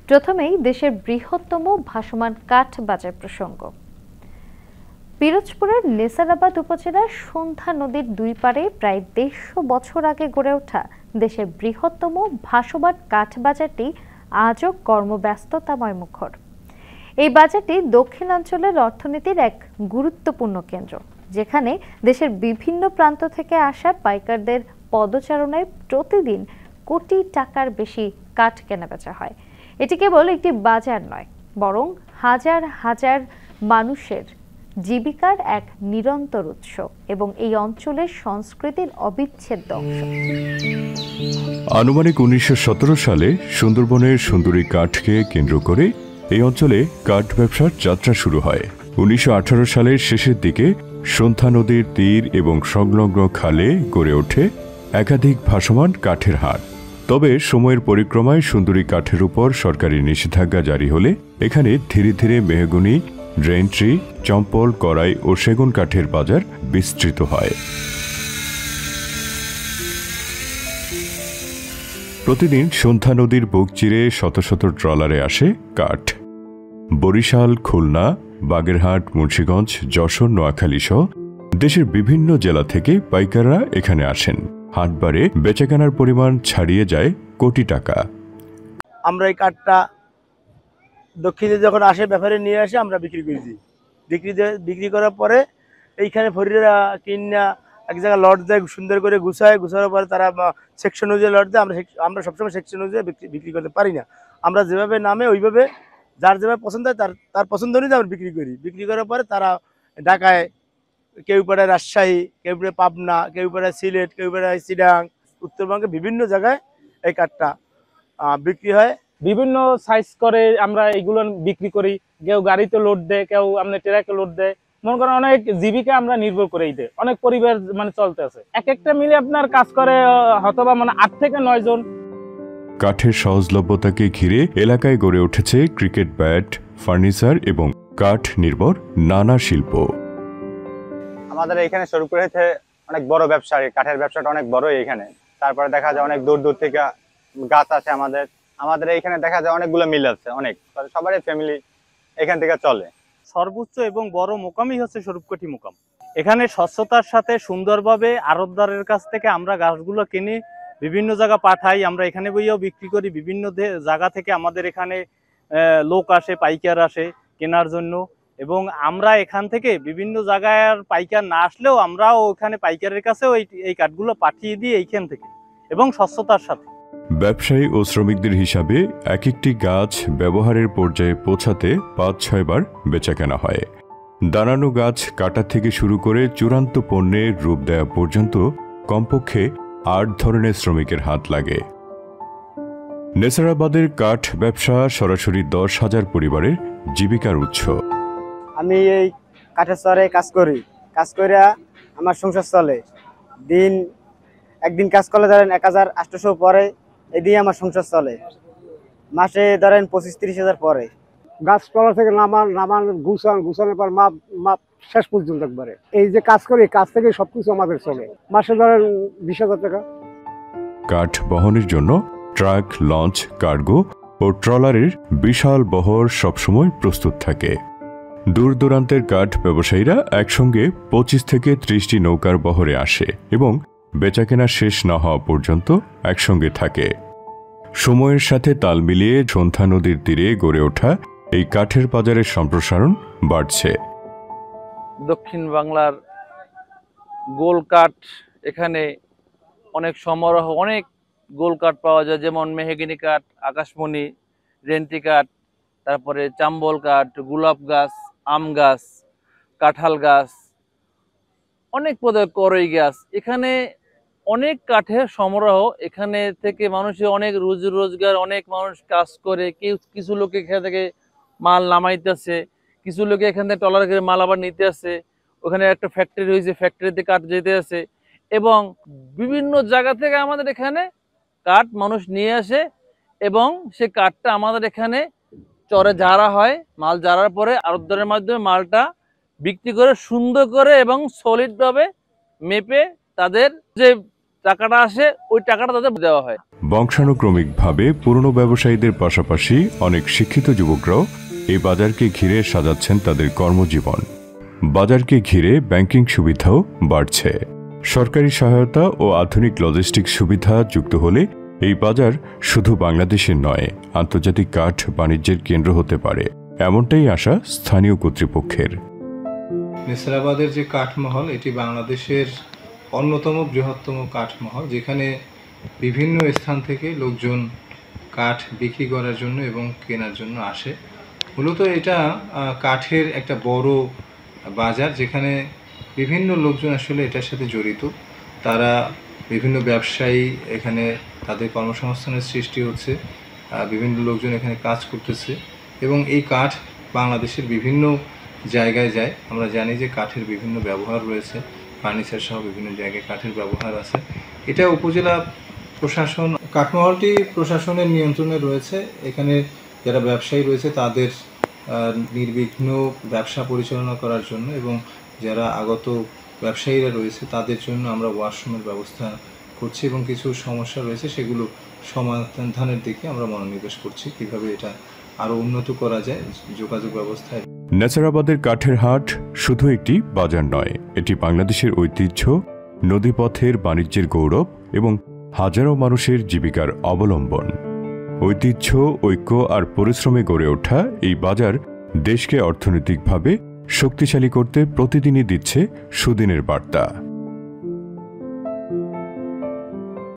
প্রথমেই দেশের বৃহত্তম ভাসমান কাঠ বাজার প্রসঙ্গ। পিরোজপুরের নেসারাবাদ উপজেলার সন্ধ্যা নদীর দুই পাড়ে প্রায় 150 বছর আগে গড়ে ওঠা দেশের বৃহত্তম ভাসমান কাঠ বাজারটি আজও কর্মব্যস্ততাময় মুখর। এই বাজারটি দক্ষিণাঞ্চলের অর্থনীতির এক গুরুত্বপূর্ণ কেন্দ্র, যেখানে দেশের বিভিন্ন প্রান্ত থেকে আসা পাইকারদের পদচারণায় প্রতিদিন কোটি টাকার বেশি কাঠ কেনাবেচা হয়। এটি কেবল একটি বাজার নয়, বরং হাজার হাজার মানুষের জীবিকার এক নিরন্তর উৎস এবং এই অঞ্চলের সংস্কৃতির অবিচ্ছেদ্য অংশ। আনুমানিক 1917 সালে সুন্দরবনের সুন্দরী কাঠকে কেন্দ্র করে এই অঞ্চলে কাঠ ব্যবসার যাত্রা শুরু হয়। 1918 সালের শেষের দিকে সন্ধ্যা নদীর তীর এবং সংলগ্ন খালে গড়ে ওঠে একাধিক ভাসমান কাঠের হাট। তবে সময়ের পরিক্রমায় সুন্দরী কাঠের উপর সরকারি নিষেধাজ্ঞা জারি হলে এখানে ধীরে ধীরে মেহগনি, ড্রেনট্রি, চম্পল, কড়াই ও সেগুন কাঠের বাজার বিস্তৃত হয়। প্রতিদিন সন্ধ্যা নদীর বুক চিরে শত শত ট্রলারে আসে কাঠ। বরিশাল, খুলনা, বাগেরহাট, মুন্সিগঞ্জ, যশোর, নোয়াখালী সহ দেশের বিভিন্ন জেলা থেকে পাইকাররা এখানে আসেন। হাটবারে বেচাকেনার পরিমাণ ছাড়িয়ে যায় কোটি টাকা। আমরা এই কাঠটা দক্ষিণে যখন আসে ব্যাপারে নিয়ে আসে আমরা বিক্রি করে দিই। বিক্রি করার পরে এইখানে ফরিরা কিনা এক জায়গায় লট দেয়, সুন্দর করে গুছানোর পরে তারা সেকশন অনুযায়ী লট দেয়। আমরা সবসময় সেকশন অনুযায়ী বিক্রি করতে পারি না। আমরা যেভাবে নামে ওইভাবে যার যেভাবে পছন্দ হয় তার পছন্দ অনুযায়ী আমরা বিক্রি করি। বিক্রি করার পরে তারা ঢাকায়, কেউ পড়ে রাজশাহী, কেউ পড়ে পাবনা, কেউ পড়ে সিলেট, কেউ পড়ে চিটাং, উত্তরবঙ্গে বিভিন্ন জায়গায় এই কাঠটা বিক্রি হয়। বিভিন্ন সাইজ করে আমরা এগুলো বিক্রি করি। কেউ গাড়িতে লোড দেয়, কেউ আপনার ট্রাকে লোড দেয়। মনে করেন অনেক জীবিকা আমরা নির্ভর করে দেয়, অনেক পরিবার চলতে আছে। এক একটা মিলে আপনার কাজ করে হয়তোবা 8 থেকে 9 জন। কাঠের সহজলভ্যতাকে ঘিরে এলাকায় গড়ে উঠেছে ক্রিকেট ব্যাট, ফার্নিচার এবং কাঠ নির্ভর নানা শিল্প। আমাদের এখানে স্বরূপপুরেতে অনেক বড় ব্যবসা, কাঠের ব্যবসাটা অনেক বড় এখানে। তারপরে দেখা যায় অনেক দূর দূর থেকে গাছ আছে আমাদের এইখানে দেখা যায় অনেকগুলো মিল আছে, অনেক সবারই ফ্যামিলি এখান থেকে চলে। সর্বোচ্চ এবং বড় মোকামই হচ্ছে স্বরূপকাঠি মোকাম। এখানে স্বচ্ছতার সাথে সুন্দরভাবে আড়তদারের কাছ থেকে আমরা গাছগুলো কিনে বিভিন্ন জায়গা পাঠাই। আমরা এখানে বইয়েও বিক্রি করি। বিভিন্ন জায়গা থেকে আমাদের এখানে লোক আসে, পাইকার আসে কেনার জন্য, এবং আমরা এখান থেকে বিভিন্ন জায়গায় পাইকার না আসলেও আমরাও ওখানে পাইকারের কাছেও এই কাঠগুলো পাঠিয়ে দিই এইখান থেকে, এবং স্বচ্ছতার সাথে। ব্যবসায়ী ও শ্রমিকদের হিসাবে এক একটি গাছ ব্যবহারের পর্যায়ে পৌঁছাতে 5-6 বার বেচাকেনা হয়। দাঁড়ানো গাছ কাটা থেকে শুরু করে চূড়ান্ত পণ্যের রূপ দেওয়া পর্যন্ত কমপক্ষে 8 ধরনের শ্রমিকের হাত লাগে। নেসারাবাদের কাঠ ব্যবসা সরাসরি 10,000 পরিবারের জীবিকার উৎস। আমি এই কাঠের চরে কাজ করে আমার সংসার চলে। একদিন কাজ করলে ধরেন 1,800 পরে, এই দিয়ে আমার সংসার চলে। মাসে ধরেন 25-30 হাজার পরে। গাছপালা থেকে নামান গুছানোর পর মাপ শেষ পর্যন্ত একবারে এই যে কাজ করি, কাজ থেকে সবকিছু আমাদের চলে। মাসে ধরেন 20,000 টাকা। কাঠ বহনের জন্য ট্রাক, লঞ্চ, কার্গো ও ট্রলারের বিশাল বহর সবসময় প্রস্তুত থাকে। দূর দূরান্তের কাঠ ব্যবসায়ীরা একসঙ্গে 25 থেকে 30টি নৌকার বহরে আসে এবং বেচাকেনা শেষ না হওয়া পর্যন্ত একসঙ্গে থাকে। সময়ের সাথে তাল মিলিয়ে সন্ধ্যা নদীর তীরে গড়ে ওঠা এই কাঠের বাজারের সম্প্রসারণ বাড়ছে। দক্ষিণ বাংলার গোল কাঠ, এখানে অনেক সমারোহ, অনেক গোল কাঠ পাওয়া যায়, যেমন মেহগিনি কাঠ, আকাশমণি, রেন্টি কাঠ, তারপরে চাম্বল কাঠ, গোলাপ গাছ, আম গাছ, কাঁঠাল গাছ, অনেক পদের করই গাছ। এখানে অনেক কাঠের সমারোহ। এখানে থেকে মানুষের অনেক রুজি রোজগার, অনেক মানুষ কাজ করে। কিছু লোক এখান থেকে মাল নামাইতেছে, কিছু লোকে এখান থেকে ট্রলার করে মাল আবার নিতে আসে। ওখানে একটা ফ্যাক্টরি হয়েছে, ফ্যাক্টরিতে কাঠ যেতে আছে, এবং বিভিন্ন জায়গা থেকে আমাদের এখানে কাঠ মানুষ নিয়ে আসে, এবং সে কাঠটা আমাদের এখানে চরে ঝাড়া হয়। মাল ঝাড়ার পরে আড়তদারের মাধ্যমে মালটা বিক্রি করে সুন্দর করে এবং সলিডভাবে মেপে তাদের যে টাকাটা আসে ওই টাকাটা তাদের দেওয়া হয়। বংশানুক্রমিকভাবে পুরনো ব্যবসায়ীদের পাশাপাশি অনেক শিক্ষিত যুবকরাও এই বাজারকে ঘিরে সাজাচ্ছেন তাদের কর্মজীবন। বাজারকে ঘিরে ব্যাংকিং সুবিধাও বাড়ছে। সরকারি সহায়তা ও আধুনিক লজিস্টিক সুবিধা যুক্ত হলে এই বাজার শুধু বাংলাদেশের নয়, আন্তর্জাতিক কাঠ বাণিজ্যের কেন্দ্র হতে পারে, এমনটাই আশা স্থানীয় কর্তৃপক্ষের। নেসারাবাদের যে কাঠমহল, এটি বাংলাদেশের অন্যতম বৃহত্তম কাঠমহল, যেখানে বিভিন্ন স্থান থেকে লোকজন কাঠ বিক্রি করার জন্য এবং কেনার জন্য আসে। মূলত এটা কাঠের একটা বড় বাজার, যেখানে বিভিন্ন লোকজন আসলে এটার সাথে জড়িত। তারা বিভিন্ন ব্যবসায়ী, এখানে তাদের কর্মসংস্থানের সৃষ্টি হচ্ছে, বিভিন্ন লোকজন এখানে কাজ করতেছে এবং এই কাঠ বাংলাদেশের বিভিন্ন জায়গায় যায়। আমরা জানি যে কাঠের বিভিন্ন ব্যবহার রয়েছে, ফার্নিচার সহ বিভিন্ন জায়গায় কাঠের ব্যবহার আছে। এটা উপজেলা প্রশাসন, কাঠমহলটি প্রশাসনের নিয়ন্ত্রণে রয়েছে। এখানে যারা ব্যবসায়ী রয়েছে তাদের নির্বিঘ্ন ব্যবসা পরিচালনা করার জন্য এবং যারা আগত ব্যবসায়ীরা রয়েছে তাদের জন্য আমরা ওয়াশরুমের ব্যবস্থা করছি এবং কিছু সমস্যা রয়েছে সেগুলো সমাধানের দিকে আমরা মনোনিবেশ করছি, কিভাবে এটা আরো উন্নত করা যায় যোগাযোগ ব্যবস্থায়। নেসারাবাদের কাঠের হাট শুধু একটি বাজার নয়, এটি বাংলাদেশের ঐতিহ্য, নদীপথের বাণিজ্যের গৌরব এবং হাজারো মানুষের জীবিকার অবলম্বন। ঐতিহ্য, ঐক্য আর পরিশ্রমে গড়ে ওঠা এই বাজার দেশকে অর্থনৈতিকভাবে শক্তিশালী করতে প্রতিদিনই দিচ্ছে সুদিনের বার্তা।